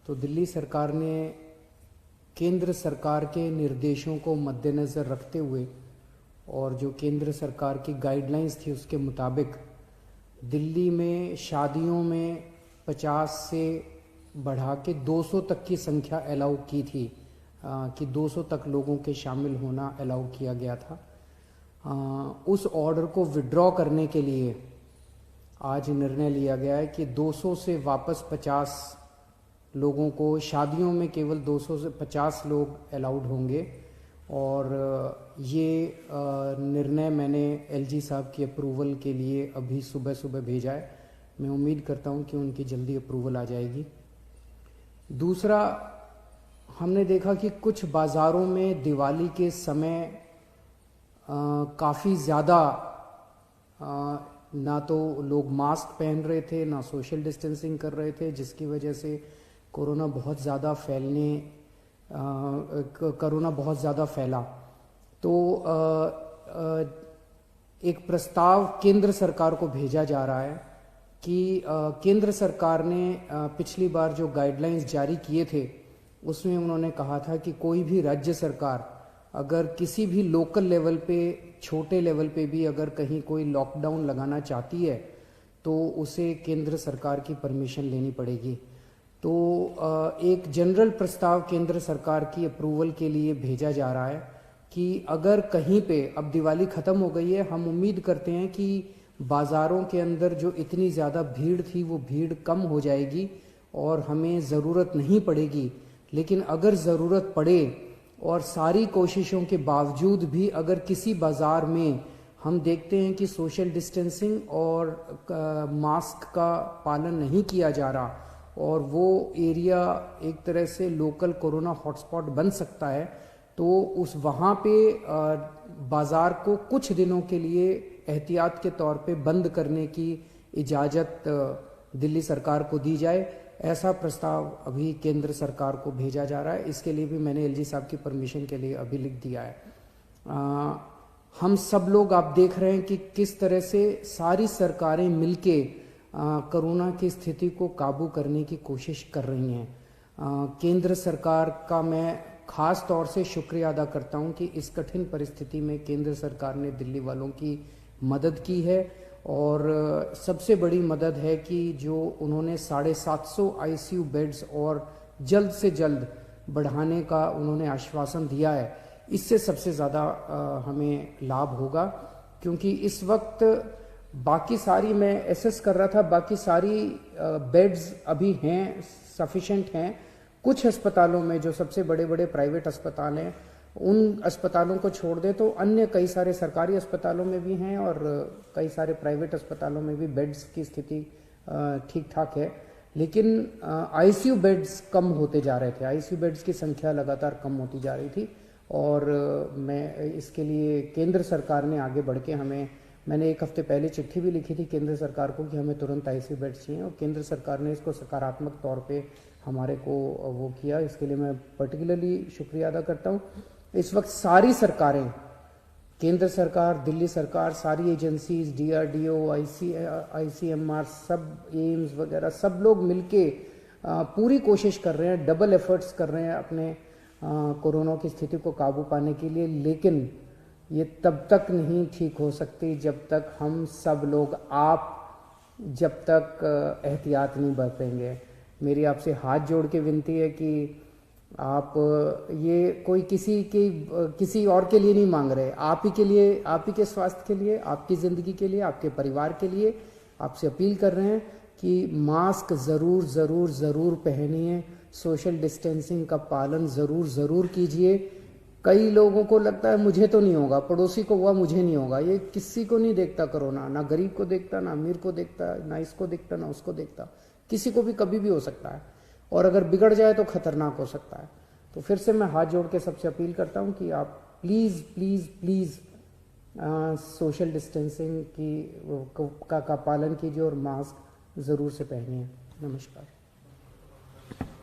तो दिल्ली सरकार ने केंद्र सरकार के निर्देशों को मद्देनज़र रखते हुए और जो केंद्र सरकार की गाइडलाइंस थी उसके मुताबिक दिल्ली में शादियों में 50 से बढ़ा के 200 तक की संख्या अलाउ की थी, कि 200 तक लोगों के शामिल होना अलाउ किया गया था। उस ऑर्डर को विड्रॉ करने के लिए आज निर्णय लिया गया है कि 200 से वापस 50 लोगों को, शादियों में केवल 200 से 50 लोग अलाउड होंगे। और ये निर्णय मैंने एलजी साहब की अप्रूवल के लिए अभी सुबह सुबह भेजा है। मैं उम्मीद करता हूँ कि उनकी जल्दी अप्रूवल आ जाएगी। दूसरा, हमने देखा कि कुछ बाज़ारों में दिवाली के समय काफ़ी ज़्यादा ना तो लोग मास्क पहन रहे थे, ना सोशल डिस्टेंसिंग कर रहे थे, जिसकी वजह से कोरोना बहुत ज़्यादा फैला। तो एक प्रस्ताव केंद्र सरकार को भेजा जा रहा है कि केंद्र सरकार ने पिछली बार जो गाइडलाइंस जारी किए थे उसमें उन्होंने कहा था कि कोई भी राज्य सरकार अगर किसी भी लोकल लेवल पे, छोटे लेवल पे भी अगर कहीं कोई लॉकडाउन लगाना चाहती है तो उसे केंद्र सरकार की परमिशन लेनी पड़ेगी। तो एक जनरल प्रस्ताव केंद्र सरकार की अप्रूवल के लिए भेजा जा रहा है कि अगर कहीं पे, अब दिवाली ख़त्म हो गई है, हम उम्मीद करते हैं कि बाज़ारों के अंदर जो इतनी ज़्यादा भीड़ थी वो भीड़ कम हो जाएगी और हमें ज़रूरत नहीं पड़ेगी। लेकिन अगर ज़रूरत पड़े और सारी कोशिशों के बावजूद भी अगर किसी बाज़ार में हम देखते हैं कि सोशल डिस्टेंसिंग और मास्क का पालन नहीं किया जा रहा और वो एरिया एक तरह से लोकल कोरोना हॉटस्पॉट बन सकता है, तो उस वहाँ पे बाज़ार को कुछ दिनों के लिए एहतियात के तौर पे बंद करने की इजाज़त दिल्ली सरकार को दी जाए। ऐसा प्रस्ताव अभी केंद्र सरकार को भेजा जा रहा है। इसके लिए भी मैंने एलजी साहब की परमिशन के लिए अभी लिख दिया है। हम सब लोग, आप देख रहे हैं कि किस तरह से सारी सरकारें मिलके कोरोना की स्थिति को काबू करने की कोशिश कर रही हैं। केंद्र सरकार का मैं खास तौर से शुक्रिया अदा करता हूं कि इस कठिन परिस्थिति में केंद्र सरकार ने दिल्ली वालों की मदद की है। और सबसे बड़ी मदद है कि जो उन्होंने 750 आईसीयू बेड्स और जल्द से जल्द बढ़ाने का उन्होंने आश्वासन दिया है। इससे सबसे ज़्यादा हमें लाभ होगा, क्योंकि इस वक्त बाकी सारी, मैं एसेस कर रहा था, बाकी सारी बेड्स अभी हैं, सफिशेंट हैं। कुछ अस्पतालों में, जो सबसे बड़े बड़े प्राइवेट अस्पताल हैं, उन अस्पतालों को छोड़ दे तो अन्य कई सारे सरकारी अस्पतालों में भी हैं और कई सारे प्राइवेट अस्पतालों में भी बेड्स की स्थिति ठीक ठाक है। लेकिन आईसीयू बेड्स कम होते जा रहे थे, आईसीयू बेड्स की संख्या लगातार कम होती जा रही थी। और मैं इसके लिए केंद्र सरकार ने आगे बढ़ के मैंने एक हफ्ते पहले चिट्ठी भी लिखी थी केंद्र सरकार को कि हमें तुरंत आईसीयू बेड्स चाहिए, और केंद्र सरकार ने इसको सकारात्मक तौर पे हमारे को वो किया। इसके लिए मैं पर्टिकुलरली शुक्रिया अदा करता हूँ। इस वक्त सारी सरकारें, केंद्र सरकार, दिल्ली सरकार, सारी एजेंसीज, डीआरडीओ, आईसीएमआर, सब एम्स वगैरह, सब लोग मिलके पूरी कोशिश कर रहे हैं, डबल एफर्ट्स कर रहे हैं अपने कोरोना की स्थिति को काबू पाने के लिए। लेकिन ये तब तक नहीं ठीक हो सकती जब तक हम सब लोग, जब तक एहतियात नहीं बरतेंगे। मेरी आपसे हाथ जोड़ के विनती है कि आप ये कोई किसी और के लिए नहीं मांग रहे, आप ही के लिए, आप ही के स्वास्थ्य के लिए, आपकी ज़िंदगी के लिए, आपके परिवार के लिए आपसे अपील कर रहे हैं कि मास्क ज़रूर ज़रूर ज़रूर पहनिए, सोशल डिस्टेंसिंग का पालन ज़रूर ज़रूर कीजिए। कई लोगों को लगता है मुझे तो नहीं होगा, पड़ोसी को हुआ मुझे नहीं होगा। ये किसी को नहीं देखता कोरोना, ना गरीब को देखता, ना अमीर को देखता, ना इसको देखता, ना उसको देखता। किसी को भी कभी भी हो सकता है, और अगर बिगड़ जाए तो खतरनाक हो सकता है। तो फिर से मैं हाथ जोड़ के सबसे अपील करता हूं कि आप please please please social distancing का पालन कीजिए और मास्क ज़रूर से पहनिए। नमस्कार।